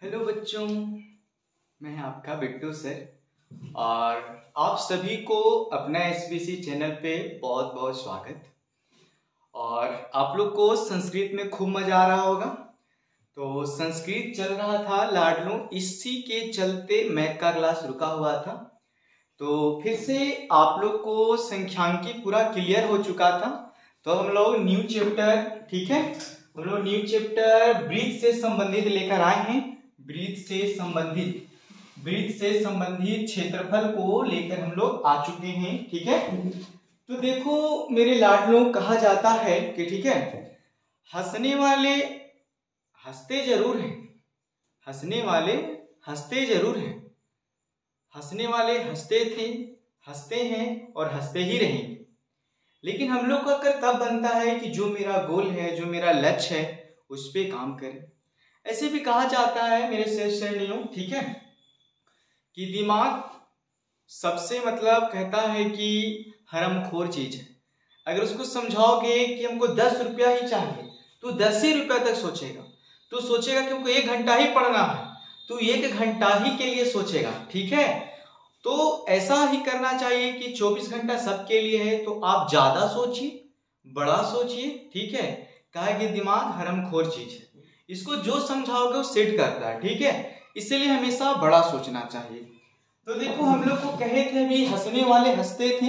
Hello बच्चों, मैं आपका बिट्टू सर और आप सभी को अपना एसबीसी चैनल पे बहुत बहुत स्वागत। और आप लोग को संस्कृत में खूब मजा आ रहा होगा। तो संस्कृत चल रहा था लाडलू, इसी के चलते मैथ का क्लास रुका हुआ था। तो फिर से आप लोग को संख्यांकी पूरा क्लियर हो चुका था। तो हम लोग न्यू चैप्टर, ठीक है, हम लोग न्यू चैप्टर ब्रीथ से संबंधित लेकर आए हैं। ब्रीथ से संबंधित क्षेत्रफल को लेकर हम लोग आ चुके हैं, ठीक है। तो देखो मेरे लाडलों, कहा जाता है कि ठीक है, हंसने वाले हंसते जरूर हैं, हंसने वाले हंसते जरूर हैं, हंसने वाले हंसते थे, हंसते हैं और हंसते ही रहेंगे। लेकिन हम लोग का कर तब बनता है कि जो मेरा गोल है, जो मेरा लक्ष्य है, उस पे काम करें। ऐसे भी कहा जाता है मेरे श्रेणियों, ठीक है, कि दिमाग सबसे कहता है कि हरामखोर चीज है। अगर उसको समझाओगे कि हमको 10 रुपया ही चाहिए, तो 10 ही रुपया तक सोचेगा। तो सोचेगा कि हमको 1 घंटा ही पढ़ना है, तो 1 घंटा ही के लिए सोचेगा, ठीक है। तो ऐसा ही करना चाहिए कि 24 घंटा सबके लिए है, तो आप ज्यादा सोचिए, बड़ा सोचिए, ठीक है। कहा कि दिमाग हरामखोर चीज है, इसको जो समझाओगे वो सेट करता है, ठीक है। इसीलिए हमेशा बड़ा सोचना चाहिए। तो देखो हम लोग को कहे थे भी हंसने वाले हंसते थे,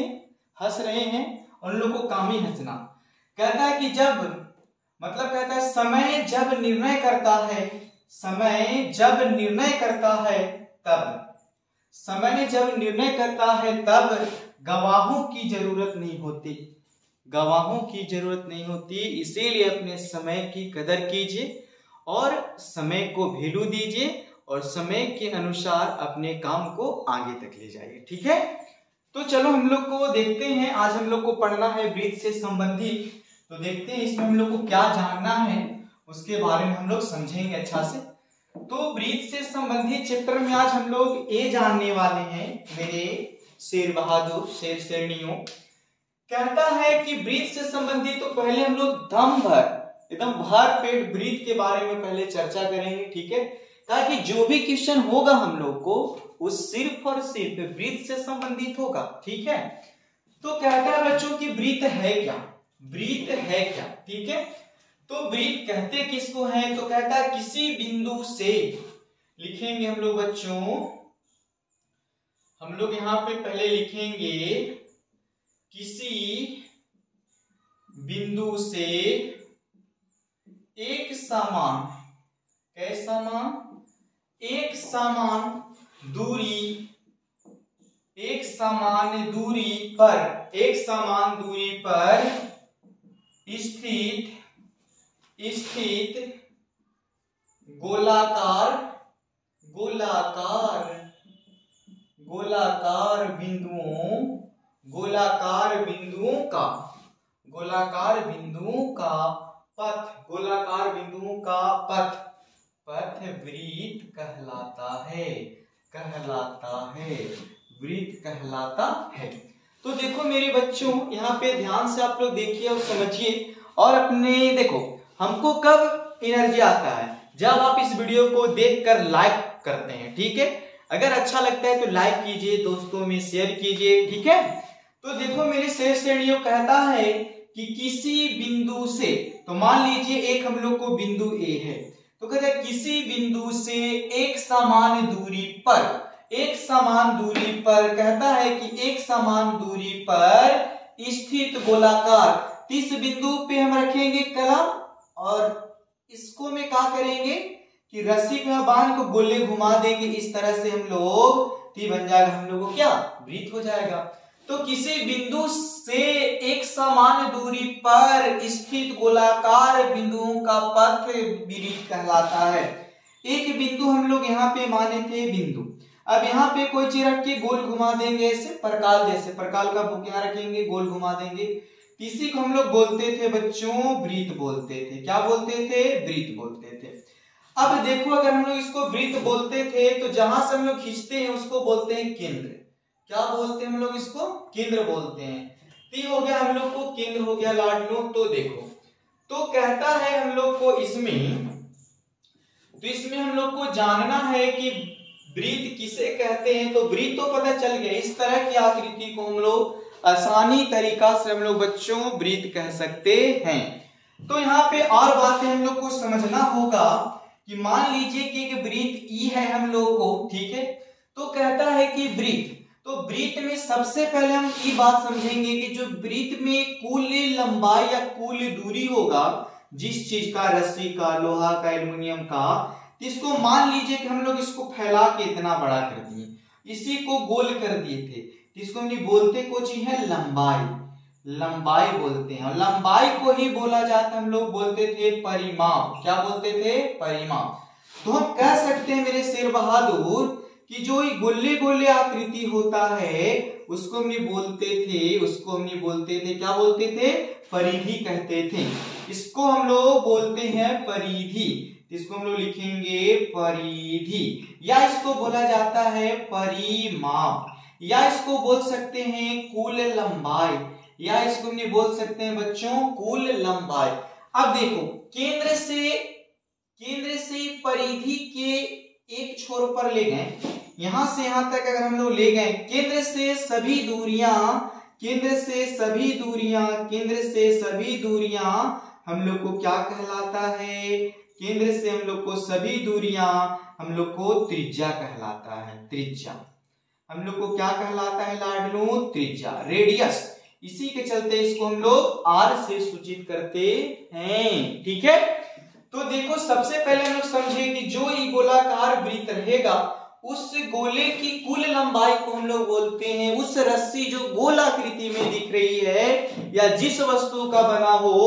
हंस रहे हैं, उन लोग को काम ही हंसना। कहता है कि जब कहता है समय जब निर्णय करता है, समय जब निर्णय करता है तब, समय जब निर्णय करता है तब गवाहों की जरूरत नहीं होती, गवाहों की जरूरत नहीं होती। इसीलिए अपने समय की कदर कीजिए और समय को वैल्यू दीजिए और समय के अनुसार अपने काम को आगे तक ले जाइए, ठीक है। तो चलो हम लोग को देखते हैं, आज हम लोग को पढ़ना है ब्रीथ से संबंधित। तो देखते हैं इसमें हम लोग को क्या जानना है, उसके बारे में हम लोग समझेंगे अच्छा से। तो ब्रीथ से संबंधित चैप्टर में आज हम लोग ये जानने वाले हैं मेरे शेर बहादुर, शेर श्रेणियों। कहता है कि ब्रीथ से संबंधित तो पहले हम लोग दम भर, एकदम भर पेट ब्रीथ के बारे में पहले चर्चा करेंगे, ठीक है। ताकि जो भी क्वेश्चन होगा हम लोग को वो सिर्फ और सिर्फ ब्रीथ से संबंधित होगा, ठीक है। तो कहता है बच्चों कि ब्रीथ है क्या, ब्रीथ है क्या, ठीक है। तो ब्रीथ कहते किसको है, तो कहता है किसी बिंदु से, लिखेंगे हम लोग बच्चों, हम लोग यहां पे पहले लिखेंगे किसी बिंदु से एक समान, कैसा मान, एक समान दूरी, एक समान दूरी पर, एक समान दूरी पर स्थित गोलाकार, गोलाकार, गोलाकार बिंदुओं, गोलाकार बिंदुओं का, गोलाकार बिंदुओं का पथ, गोलाकार बिंदुओं का पथ, पथ वृत्त कहलाता है, कहलाता है, वृत्त कहलाता है। तो देखो मेरे बच्चों, यहाँ पे ध्यान से आप लोग देखिए और समझिए और अपने देखो, हमको कब एनर्जी आता है, जब आप इस वीडियो को देखकर लाइक करते हैं, ठीक है। अगर अच्छा लगता है तो लाइक कीजिए, दोस्तों में शेयर कीजिए, ठीक है। तो देखो मेरे शेर श्रेणियों, कहता है कि किसी बिंदु से, तो मान लीजिए एक हम लोग को बिंदु ए है, तो कहता है किसी बिंदु से एक समान दूरी पर, एक समान दूरी पर, कहता है कि एक समान दूरी पर स्थित गोलाकार, इस बिंदु पे हम रखेंगे कलम और इसको में क्या करेंगे कि रस्सी में बांध को गोले घुमा देंगे, इस तरह से हम लोग ती बन जाएगा, हम लोग को क्या ब्रीथ हो जाएगा। तो किसी बिंदु से एक समान दूरी पर स्थित गोलाकार बिंदुओं का पथ ब्रीथ कहलाता है। एक बिंदु हम लोग यहाँ पे माने थे बिंदु, अब यहाँ पे कोई चीज रख के गोल घुमा देंगे, ऐसे परकाल, जैसे परकाल का बुक यहाँ रखेंगे, गोल घुमा देंगे, इसी को हम लोग बोलते थे बच्चों ब्रीथ बोलते थे। क्या बोलते थे, ब्रीथ बोलते थे। अब देखो अगर हम लोग इसको ब्रीथ बोलते थे तो जहां से हम लोग खींचते हैं उसको बोलते हैं केंद्र। क्या बोलते हैं हम लोग इसको, केंद्र बोलते हैं। तो हो गया हम लोग को केंद्र, हो गया लाडलो। तो देखो, तो कहता है हम लोग को इसमें, तो इसमें हम लोग को जानना है कि वृत्त किसे कहते हैं। तो वृत्त तो पता चल गया, इस तरह की आकृति को हम लोग आसानी तरीका से हम लोग बच्चों वृत्त कह सकते हैं। तो यहाँ पे और बातें हम लोग को समझना होगा कि मान लीजिए कि एक वृत्त ई है हम लोग को, ठीक है। तो कहता है कि वृत्त, तो वृत्त में सबसे पहले हम ये बात समझेंगे कि जो वृत्त में कुल लंबाई या कुल दूरी होगा जिस चीज का, रस्सी का, लोहा का, एल्युमिनियम का, इसको मान लीजिए कि हम लोग इसको फैला के इतना बड़ा कर दिए, इसी को गोल कर दिए थे, इसको हम बोलते कुछ है लंबाई, लंबाई बोलते हैं। और लंबाई को ही बोला जाता, हम लोग बोलते थे परिमाप। क्या बोलते थे? परिमाप। तो हम कह सकते हैं मेरे शेर बहादुर कि जो ये गोले गोले आकृति होता है उसको हमने बोलते थे क्या बोलते थे? परिधि कहते थे। इसको हम लोग बोलते हैं परिधि, इसको हम लोग लिखेंगे परिधि, या इसको बोला जाता है परिमाप, या इसको बोल सकते हैं कुल लंबाई, या इसको हमने बोल सकते हैं बच्चों कुल लंबाई। अब देखो केंद्र से परिधि के एक छोर पर ले गए, यहां से यहां तक अगर हम लोग ले गए, केंद्र से सभी दूरियां हम लोग को क्या कहलाता है? केंद्र से हम लोग को सभी दूरियां हम लोग को त्रिज्या कहलाता है। त्रिज्या हम लोग को क्या कहलाता है लाडलू? त्रिज्या, रेडियस। इसी के चलते इसको हम लोग आर से सूचित करते हैं, ठीक है। तो देखो सबसे पहले हम लोग समझे कि जो ये गोलाकार वृत्त रहेगा उस गोले की कुल लंबाई को हम लोग बोलते हैं, उस रस्सी जो गोल आकृति में दिख रही है या जिस वस्तु का बना हो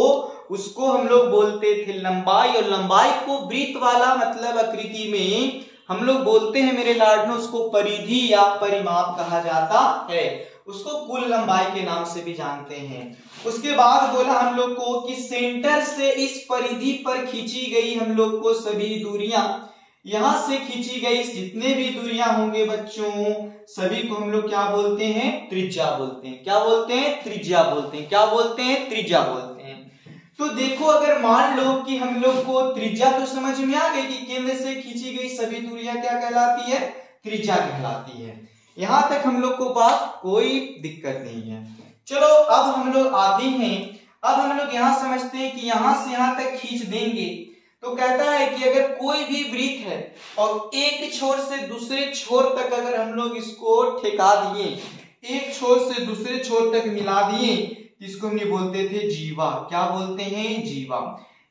उसको हम लोग बोलते थे लंबाई। और लंबाई को वृत्त वाला मतलब आकृति में हम लोग बोलते हैं मेरे लाडनों, उसको परिधि या परिमाप कहा जाता है, उसको कुल लंबाई के नाम से भी जानते हैं। उसके बाद बोला हम लोग को कि सेंटर से इस परिधि पर खींची गई हम लोग को सभी दूरियां, यहां से खींची गई जितने भी दूरियां होंगे बच्चों सभी को हम लोग क्या बोलते हैं? त्रिज्या बोलते हैं। क्या बोलते हैं? त्रिज्या बोलते हैं। क्या बोलते हैं? त्रिज्या बोलते हैं। तो देखो अगर मान लो कि हम लोग को त्रिज्या तो समझ में आ गई कि केंद्र से खींची गई सभी दूरियां क्या कहलाती है? त्रिज्या कहलाती है। यहां तक हम लोग को बात कोई दिक्कत नहीं है। चलो अब हम लोग आते हैं, अब हम लोग यहां समझते हैं कि यहां से यहां तक खींच देंगे तो कहता है कि अगर कोई भी वृत्त है और एक छोर से दूसरे छोर तक अगर हम लोग इसको ठेका दिए, एक छोर से दूसरे छोर तक मिला दिए, इसको हम ये बोलते थे जीवा। क्या बोलते हैं? जीवा।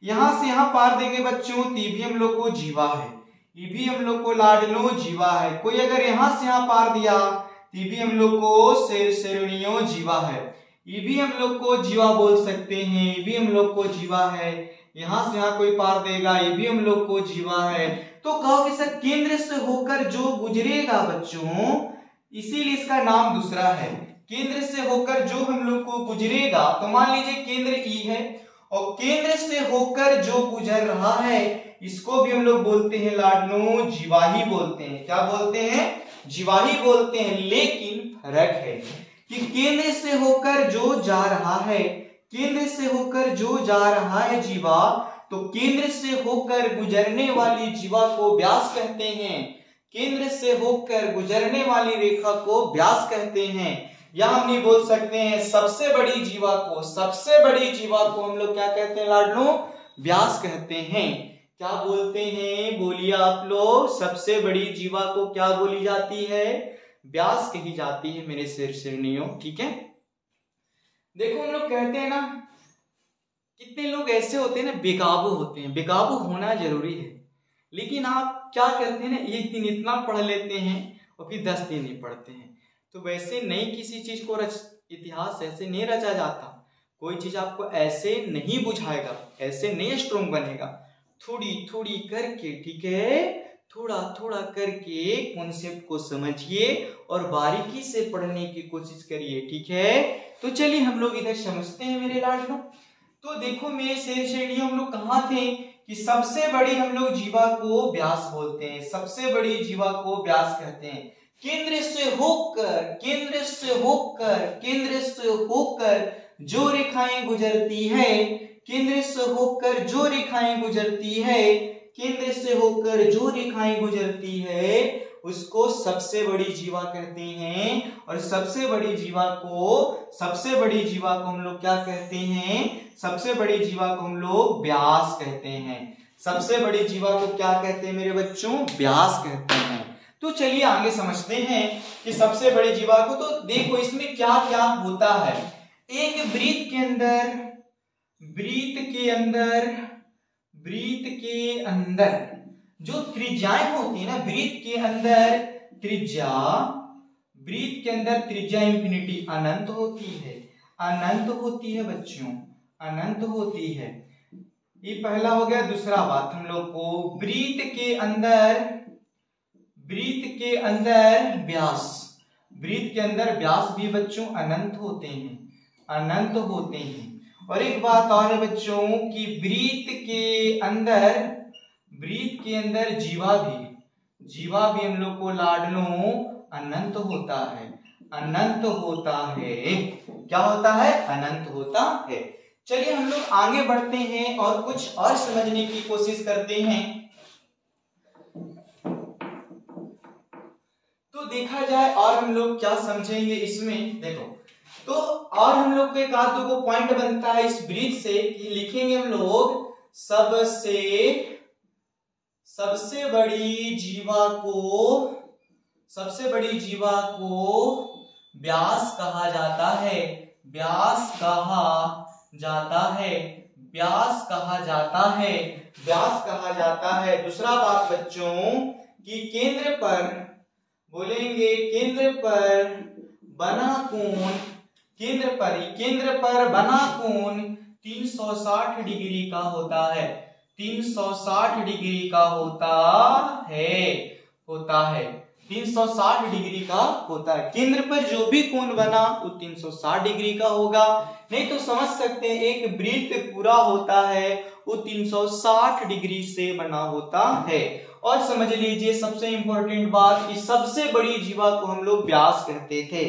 यहां से यहां पार देंगे बच्चों तो ये भी हम लोग को जीवा है, ये भी हम लोग को लाडलो जीवा है। कोई अगर यहां से यहां पार दिया तो ये भी हम लोग को शेरनियो जीवा है, ये भी हम लोग को जीवा बोल सकते हैं, ये भी हम लोग को जीवा है। यहां से यहां कोई पार देगा ये भी हम लोग को जीवा है। तो कहोगे सर केंद्र से होकर जो गुजरेगा बच्चों, इसीलिए इसका नाम दूसरा है। केंद्र से होकर जो हम लोग को गुजरेगा, तो मान लीजिए केंद्र ई है और केंद्र से होकर जो गुजर रहा है इसको भी हम लोग बोलते हैं लाडनो जीवाही बोलते हैं। क्या बोलते हैं? जीवाही बोलते हैं। लेकिन फर्क है कि केंद्र से होकर जो जा रहा है, केंद्र से होकर जो जा रहा है जीवा, तो केंद्र से होकर गुजरने वाली जीवा को व्यास कहते हैं। केंद्र से होकर गुजरने वाली रेखा को व्यास कहते हैं। या हम नहीं बोल सकते हैं सबसे बड़ी जीवा को हम लोग क्या कहते हैं लाडनो? व्यास कहते हैं। क्या बोलते हैं? बोलिए आप लोग। सबसे बड़ी जीवा को क्या बोली जाती है? व्यास कही जाती है मेरे शेरनियों, ठीक है। देखो हम लोग कहते हैं ना, कितने लोग ऐसे होते हैं ना बेकाबू होते हैं। बेकाबू होना जरूरी है, लेकिन आप क्या करते हैं ना, एक दिन इतना पढ़ लेते हैं और फिर 10 दिन नहीं पढ़ते हैं। तो वैसे नहीं किसी चीज को इतिहास ऐसे नहीं रचा जाता, कोई चीज आपको ऐसे नहीं बुझाएगा, ऐसे नहीं स्ट्रॉन्ग बनेगा। थोड़ी थोड़ी करके, ठीक है, थोड़ा थोड़ा करके कॉन्सेप्ट को समझिए और बारीकी से पढ़ने की कोशिश करिए, ठीक है। तो चलिए हम लोग इधर समझते हैं मेरे लाडलो। तो देखो मेरे शेरनियों हम लोग कहाँ थे कि सबसे बड़ी हम लोग जीवा को व्यास बोलते हैं, सबसे बड़ी जीवा को व्यास कहते हैं। केंद्र से होकर जो रेखाएं गुजरती है, केंद्र से होकर जो रेखाएं गुजरती है, केंद्र से होकर जो रेखाएं गुजरती है उसको सबसे बड़ी जीवा कहते हैं। और सबसे बड़ी जीवा को हम लोग क्या कहते हैं? सबसे बड़ी जीवा को हम लोग व्यास कहते हैं। सबसे बड़ी जीवा को क्या कहते हैं मेरे बच्चों? व्यास कहते हैं। तो चलिए आगे समझते हैं कि सबसे बड़ी जीवा को। तो देखो इसमें क्या क्या होता है। एक वृत्त के अंदर जो त्रिज्याएं होती है ना, वृत्त के अंदर त्रिज्या इंफिनिटी अनंत होती है बच्चों, अनंत होती है। ये पहला हो गया। दूसरा बात हम लोग को वृत्त के अंदर व्यास भी बच्चों अनंत होते हैं। और एक बात और है बच्चों कि वृत्त के अंदर जीवा भी हम लोग को लाडलों अनंत होता है। क्या होता है? अनंत होता है। चलिए हम लोग आगे बढ़ते हैं और कुछ और समझने की कोशिश करते हैं। तो देखा जाए और हम लोग क्या समझेंगे इसमें, देखो तो और हम लोग को एक आध दो पॉइंट बनता है इस ब्रिज से कि लिखेंगे हम लोग सबसे बड़ी जीवा को व्यास कहा जाता है। दूसरा बात बच्चों कि केंद्र पर बना कोण 360 डिग्री का होता है। 360 डिग्री का होता है। केंद्र पर जो भी कोण बना वो 360 डिग्री का होगा। नहीं तो समझ सकते हैं एक वृत्त पूरा होता है वो 360 डिग्री से बना होता है। और समझ लीजिए सबसे इंपॉर्टेंट बात कि सबसे बड़ी जीवा को हम लोग व्यास कहते थे।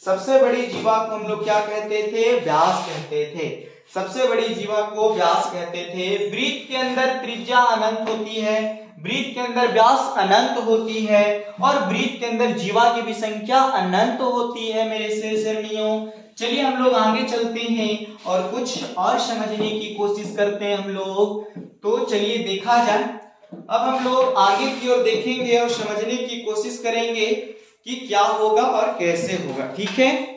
सबसे बड़ी जीवा को हम लोग क्या कहते थे? व्यास कहते थे। सबसे बड़ी जीवा को व्यास कहते थे। वृत्त के अंदर त्रिज्या अनंत होती है, वृत्त के अंदर व्यास अनंत होती है और वृत्त के अंदर जीवा की भी संख्या अनंत होती है मेरे सहचर्मियों। चलिए हम लोग आगे चलते हैं और कुछ और समझने की कोशिश करते हैं हम लोग। तो चलिए देखा जाए। अब हम लोग आगे की ओर देखेंगे और समझने की कोशिश करेंगे कि क्या होगा और कैसे होगा। ठीक है,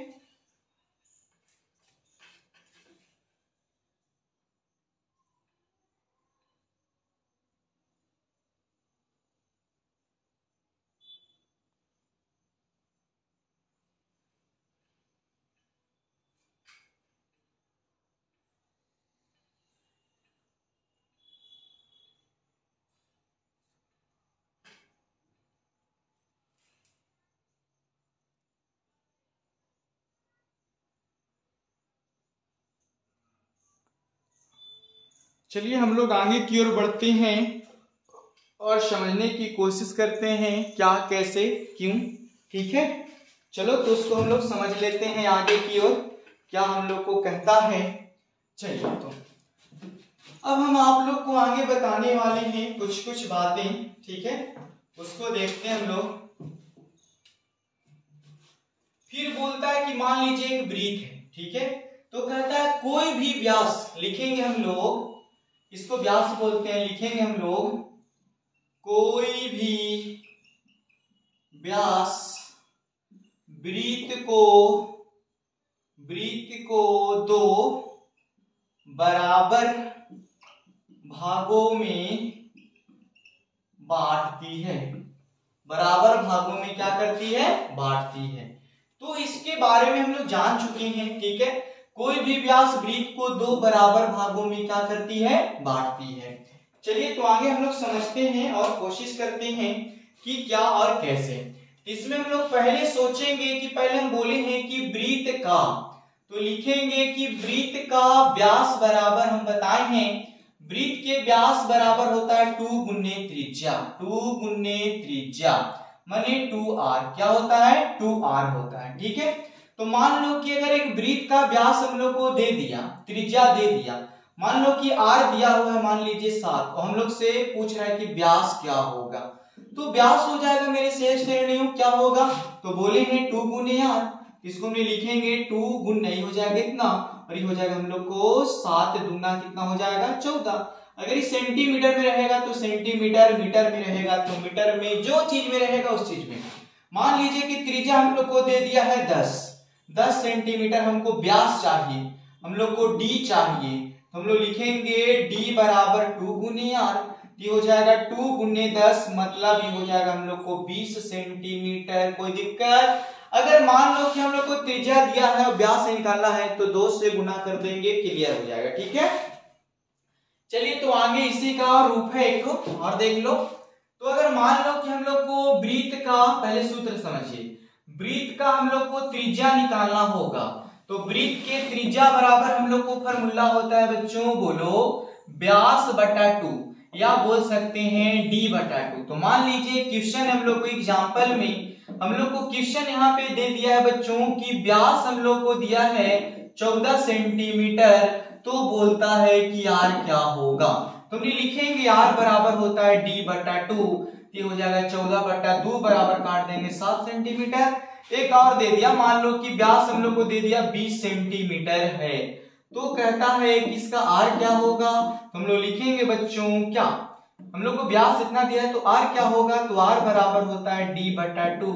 चलिए हम लोग आगे की ओर बढ़ते हैं और समझने की कोशिश करते हैं क्या, कैसे, क्यों। ठीक है, चलो तो उसको हम लोग समझ लेते हैं आगे की ओर क्या हम लोग को कहता है। चलिए तो अब हम आप लोग को आगे बताने वाले हैं कुछ कुछ बातें। ठीक है, उसको देखते हैं हम लोग। फिर बोलता है कि मान लीजिए एक वृत्त है। ठीक है, तो कहता है कोई भी व्यास, लिखेंगे हम लोग इसको व्यास बोलते हैं, लिखेंगे हम लोग कोई भी व्यास वृत्त को दो बराबर भागों में बांटती है। बराबर भागों में क्या करती है? बांटती है। तो इसके बारे में हम लोग जान चुके हैं। ठीक है, कोई भी व्यास वृत्त को दो बराबर भागों में क्या करती है? बांटती है। चलिए तो आगे हम लोग समझते हैं और कोशिश करते हैं कि क्या और कैसे। इसमें हम लोग पहले सोचेंगे कि पहले हम बोले हैं कि वृत्त का, तो लिखेंगे कि वृत्त का व्यास बराबर, हम बताए हैं वृत्त के व्यास बराबर होता है 2 गुने त्रिज्या। 2 गुने त्रिज्या माने 2r। क्या होता है? 2r होता है। ठीक है, तो मान लो कि अगर एक वृत्त का व्यास हम लोग को दे दिया, त्रिज्या दे दिया, मान लो कि आर दिया हुआ है, मान लीजिए 7, और हम लोग से पूछ रहा है कि व्यास क्या होगा। तो व्यास हो जाएगा मेरे शेष श्रेणियों क्या होगा, तो बोले हैं 2 गुने आर, इसको हम लिखेंगे 2 गुण नहीं हो जाएगा इतना, और ये हो जाएगा हम लोग को 7 दूना कितना हो जाएगा 14। अगर ये सेंटीमीटर में रहेगा तो सेंटीमीटर, मीटर में रहेगा तो मीटर में, जो चीज में रहेगा उस चीज में। मान लीजिए कि त्रिज्या हम लोग को दे दिया है 10 सेंटीमीटर, हमको व्यास चाहिए, हम लोग को डी चाहिए, तो हम लोग लिखेंगे d बराबर 2 गुने आर, ये हो जाएगा 2 गुने 10, मतलब ये हो जाएगा हम लोग को 20 सेंटीमीटर। कोई दिक्कत? अगर मान लो कि हम लोग को त्रिज्या दिया है और व्यास निकालना है तो 2 से गुना कर देंगे, क्लियर हो जाएगा। ठीक है, चलिए तो आगे इसी का रूप है एक और देख लो। तो अगर मान लो कि हम लोग को वृत्त का, पहले सूत्र समझिए, वृत्त का हम लोग को त्रिज्या निकालना होगा, तो वृत्त के त्रिज्या बराबर हम लोग को फार्मूला होता है बच्चों, बोलो व्यास बटा 2, या बोल सकते हैं d बटा 2। तो मान लीजिए क्वेश्चन हम लोग को एग्जाम्पल में हम लोग को क्वेश्चन यहाँ पे दे दिया है बच्चों कि व्यास हम लोग को दिया है 14 सेंटीमीटर, तो बोलता है कि r क्या होगा, तो हम लिखेंगे r बराबर होता है d बटा 2, ये हो जाएगा 14 बटा 2 बराबर काट देंगे 7 सेंटीमीटर। एक और दे दिया, मान लो कि व्यास हम लोग को दे दिया 20 सेंटीमीटर है, तो कहता है कि इसका r क्या होगा, तो हम लोग लिखेंगे बच्चों क्या, हम लोग को व्यास इतना दिया है तो r क्या होगा, तो r बराबर होता है d बटा 2,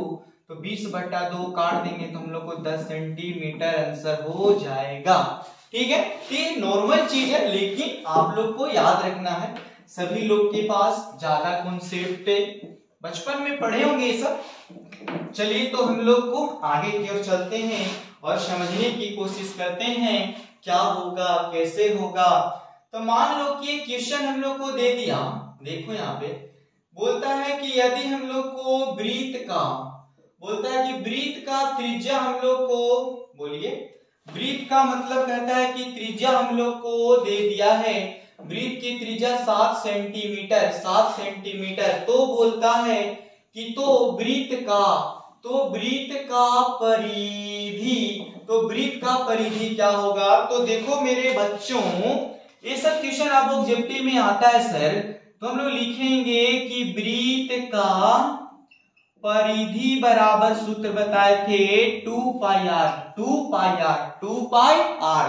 तो 20 बटा 2 काट देंगे तो हम लोग को 10 सेंटीमीटर आंसर हो जाएगा। ठीक है, ये नॉर्मल चीज है, लेकिन आप लोग को याद रखना है, सभी लोग के पास ज्यादा कॉन्सेप्ट बचपन में पढ़े होंगे ये सब। चलिए तो हम लोग को आगे की ओर चलते हैं और समझने की कोशिश करते हैं क्या होगा, कैसे होगा। तो मान लो कि ये क्वेश्चन हम लोग को दे दिया, देखो यहाँ पे बोलता है कि यदि हम लोग को वृत्त का, बोलता है कि वृत्त का त्रिज्या हम लोग को, बोलिए वृत्त का मतलब कहता है कि त्रिज्या हम लोग को दे दिया है, वृत्त की त्रिज्या 7 सेंटीमीटर, 7 सेंटीमीटर, तो बोलता है कि तो वृत्त का परिधि, तो वृत्त का परिधि क्या होगा। तो देखो मेरे बच्चों, ये सब क्वेश्चन आप लोग जेपटी में आता है सर, तो हम लोग लिखेंगे कि वृत्त का परिधि बराबर सूत्र बताए थे 2 पाई आर, 2 पाई आर।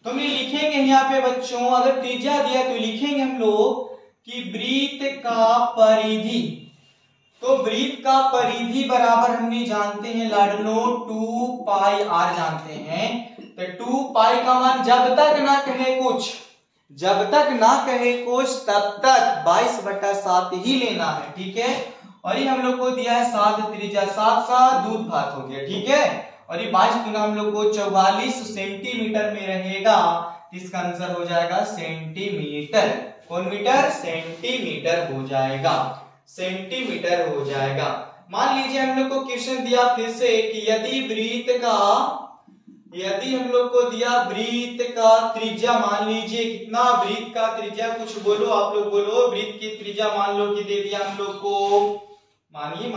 तो हम लिखेंगे यहाँ पे बच्चों, अगर त्रिज्या दिया तो लिखेंगे हम लोग कि वृत्त का परिधि, तो वृत्त का परिधि बराबर हमने जानते हैं लाडलो 2 पाई आर जानते हैं, तो 2 पाई का मान जब तक ना कहे कुछ, जब तक ना कहे कुछ तब तक 22 बटा 7 ही लेना है। ठीक है, और ये हम लोग को दिया है 7 त्रिज्या 7 7 दूध भात हो गया। ठीक है, और ये 22 गुना हम लोग को 44 सेंटीमीटर में रहेगा, इसका आंसर हो जाएगा सेंटीमीटर। कौन मीटर? सेंटीमीटर हो जाएगा, सेंटीमीटर हो जाएगा। मान लीजिए हम लोग को क्वेश्चन दिया फिर से कि यदि वृत्त का, यदि हम लोग को दिया वृत्त का त्रिज्या, मान लीजिए कितना वृत्त का त्रिज्या, कुछ बोलो आप लोग, बोलो वृत्त की त्रिज्या मान लो कि दे दिया हम लोग को, मानिए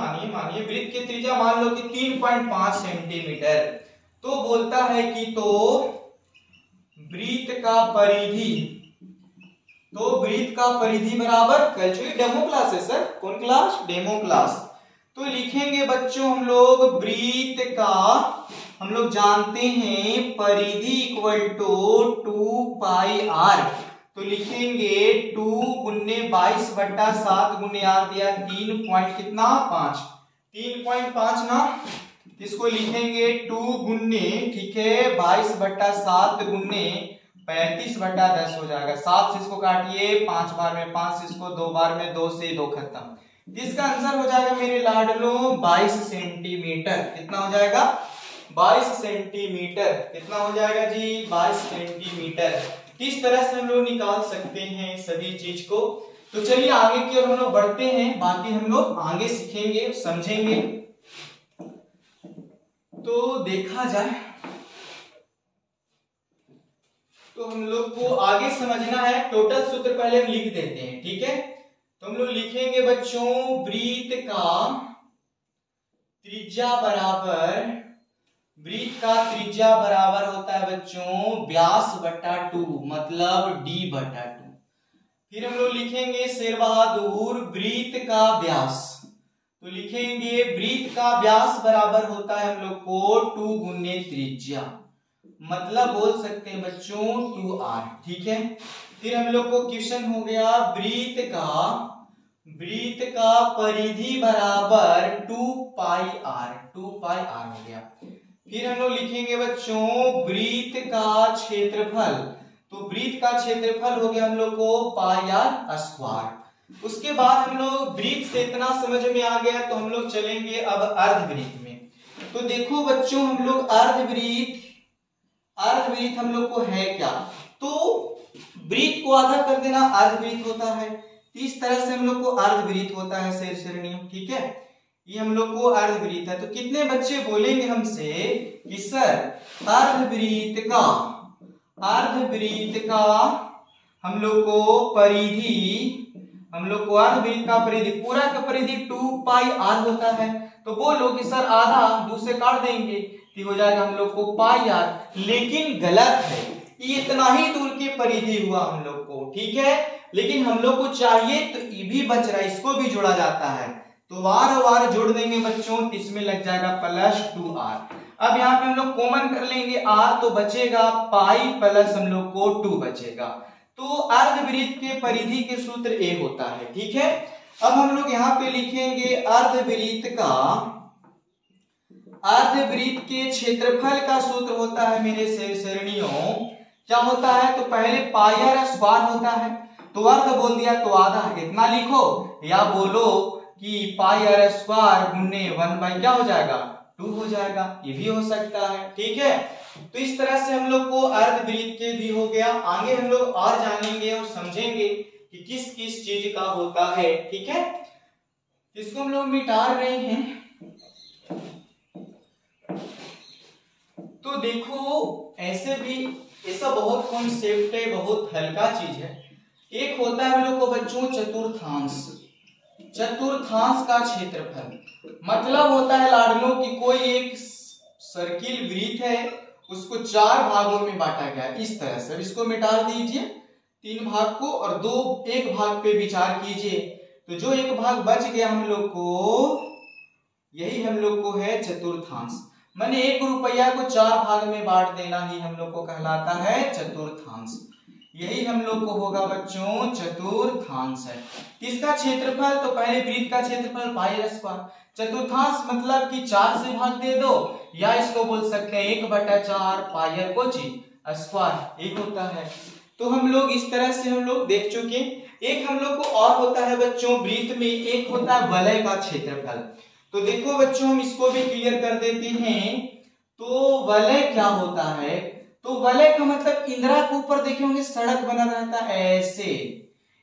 वृत्त की त्रिज्या मान लो कि 3.5 सेंटीमीटर, तो बोलता है कि तो वृत्त का परिधि, तो वृत्त का परिधि बराबर, एक्चुअली डेमो क्लास है सर, कौन क्लास? Demo class. तो लिखेंगे बच्चों हम लोग वृत्त का, हम लोग जानते हैं परिधि इक्वल टू 2 पाई आर, तो लिखेंगे 2 गुने 22 बटा 7 गुने आर दिया 3 पॉइंट कितना 5, 3.5 ना, इसको लिखेंगे 2 गुने, ठीक है 22 बटा 7 गुने 35 बटा 10 हो जाएगा, 7 से इसको काटिए 5 बार में 5 से इसको 2 बार में 2 से 2 खत्म, इसका आंसर हो जाएगा मेरे लाडलो 22 सेंटीमीटर। कितना हो जाएगा? 22 सेंटीमीटर। कितना हो जाएगा जी? 22 सेंटीमीटर। किस तरह से हम लोग निकाल सकते हैं सभी चीज को। तो चलिए आगे की ओर हम लोग बढ़ते हैं, बाकी हम लोग आगे सीखेंगे समझेंगे। तो देखा जाए तो हम लोग को आगे समझना है, टोटल सूत्र पहले हम लिख देते हैं, ठीक है। तो हम लोग लिखेंगे बच्चों वृत्त का त्रिज्या बराबर वृत्त का त्रिज्या बराबर होता है बच्चों व्यास बटा 2, मतलब d बटा 2। फिर हम लोग लिखेंगे शेर बहादुर वृत्त का व्यास, तो लिखेंगे वृत्त का व्यास बराबर होता है हम लोग को 2 गुने त्रिज्या, मतलब बोल सकते हैं बच्चों 2r, ठीक है। फिर हम लोग को क्वेश्चन हो गया वृत्त का परिधि बराबर 2 पाई r हो गया। फिर हम लोग लिखेंगे बच्चों वृत्त का क्षेत्रफल, तो वृत्त का क्षेत्रफल हो गया हम लोग को पाई r स्क्वायर। उसके बाद हम लोग वृत्त से इतना समझ में आ गया, तो हम लोग चलेंगे अब अर्धवृत्त में। तो देखो बच्चों हम लोग अर्धवृत्त हम लोग को है क्या, तो वृत्त को आधा कर देना अर्धवृत्त होता है। इस तरह से हम लोग को अर्धवृत्त होता है शेर श्रेणियों, ठीक है। ये हम लोग को अर्धवृत्त है। तो कितने बच्चे बोलेंगे हमसे कि सर अर्धवृत्त का हम लोग को परिधि, हम लोग को अर्धवृत्त का परिधि, पूरा का परिधि 2 पाई r होता है। तो बोलो कि सर आधा 2 से काट देंगे तो हो जाएगा हम लोग को पाई r, लेकिन गलत है, ये इतना ही दूर की परिधि हुआ हम लोग को, ठीक है। लेकिन हम लोग को चाहिए तो ये भी बच रहा है, इसको भी जोड़ा जाता है, तो वार जोड़ देंगे बच्चों, इसमें लग जाएगा प्लस 2r। अब यहाँ पे हम लोग कॉमन कर लेंगे r, तो बचेगा पाई प्लस हम लोग को 2 बचेगा। तो अर्धवृत्त के परिधि के सूत्र a होता है, ठीक है। अब हम लोग यहाँ पे लिखेंगे अर्धवृत्त के क्षेत्रफल का सूत्र होता है मेरे श्रेणियों, क्या होता है, तो पहले पाई r स्क्वायर होता है, तो वर्ग बोल दिया तो आधा, इतना लिखो, या बोलो कि पाई r स्क्वायर गुने 1 बाई क्या हो जाएगा 2 हो जाएगा, ये भी हो सकता है, ठीक है। तो इस तरह से हम लोग को अर्धवृत्त के भी हो गया। आगे हम लोग और जानेंगे और समझेंगे कि किस किस चीज का होता है, ठीक है। इसको हम लोग मिटा रहे हैं। तो देखो ऐसा बहुत कॉन्सेप्ट है, बहुत हल्का चीज है। एक होता है हम लोग को बच्चों चतुर्थांश का क्षेत्रफल, मतलब होता है लाडलों की कोई एक सर्किल वृत्त है, उसको 4 भागों में बांटा गया इस तरह से। इसको मिटा दीजिए 3 भाग को और एक भाग पे विचार कीजिए, तो जो एक भाग बच गया हम लोग को, यही हम लोग को है चतुर्थांश। माने 1 रुपया को 4 भाग में बांट देना ही हम लोग को कहलाता है चतुर्थांश। यही हम लोग को होगा बच्चों चतुर्थांश है। इसका क्षेत्रफल, तो पहले वृत्त का क्षेत्रफल पाई r स्क्वायर, चतुर्थांश मतलब कि 4 से भाग दे दो, या इसको बोल सकते हैं 1/4 पाई r को स्क्वायर, एक होता है। तो हम लोग इस तरह से हम लोग देख चुके। एक हम लोग को और होता है बच्चों वृत्त में, एक होता है वलय का क्षेत्रफल। तो देखो बच्चों हम इसको भी क्लियर कर देते हैं। तो वलय क्या होता है, तो वलय का मतलब इंदिरा के ऊपर देखे होंगे सड़क बना रहता है ऐसे,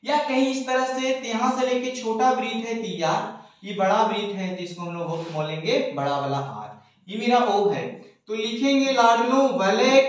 या कहीं इस तरह से, यहां से लेके छोटा वृत्त है तिया, ये बड़ा वृत्त है जिसको हम लोग बोलेंगे बड़ा वाला r, ये मेरा O है। तो लिखेंगे लाडलो वलय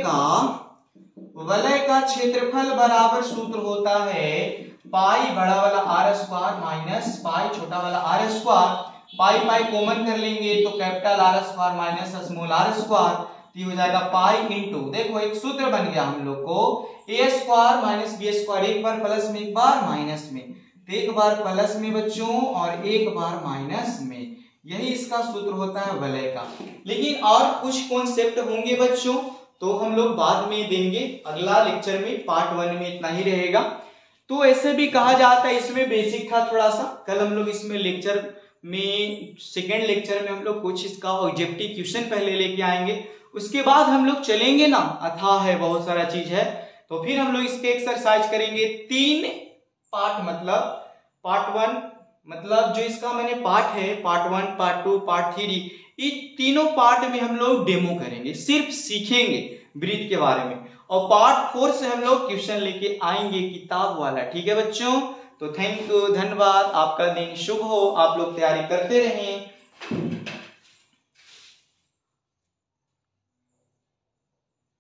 का क्षेत्रफल बराबर सूत्र होता है पाई बड़ा वाला r स्क्वायर माइनस पाई छोटा वाला r स्क्वायर। पाई कॉमन कर लेंगे तो capital R square minus small r square, तो ये हो जाएगा पाई इंटू, देखो एक सूत्र बन गया हम लोग को a square minus b square, एक बार प्लस में एक बार माइनस में, तो एक बार प्लस में बच्चों और एक बार माइनस में, यही इसका सूत्र होता है वलय का। लेकिन और कुछ कॉन्सेप्ट होंगे बच्चों, तो हम लोग बाद में देंगे, अगला लेक्चर में पार्ट 1 में इतना ही रहेगा। तो ऐसे भी कहा जाता है, इसमें बेसिक था थोड़ा सा, कल हम लोग इसमें लेक्चर में सेकेंड लेक्चर में हम लोग कुछ इसका ऑब्जेक्टिव क्वेश्चन पहले लेके आएंगे, उसके बाद हम लोग चलेंगे ना, अथाह है बहुत सारा चीज है, तो फिर हम लोग इसके एक्सरसाइज करेंगे 3 पार्ट, मतलब पार्ट 1 मतलब जो इसका मैंने पार्ट है पार्ट 1 पार्ट 2 पार्ट 3, ये तीनों पार्ट में हम लोग डेमो करेंगे, सिर्फ सीखेंगे वृत्त के बारे में, और पार्ट 4 से हम लोग क्वेश्चन लेके आएंगे किताब वाला, ठीक है बच्चों। तो थैंक यू, धन्यवाद, आपका दिन शुभ हो, आप लोग तैयारी करते रहें।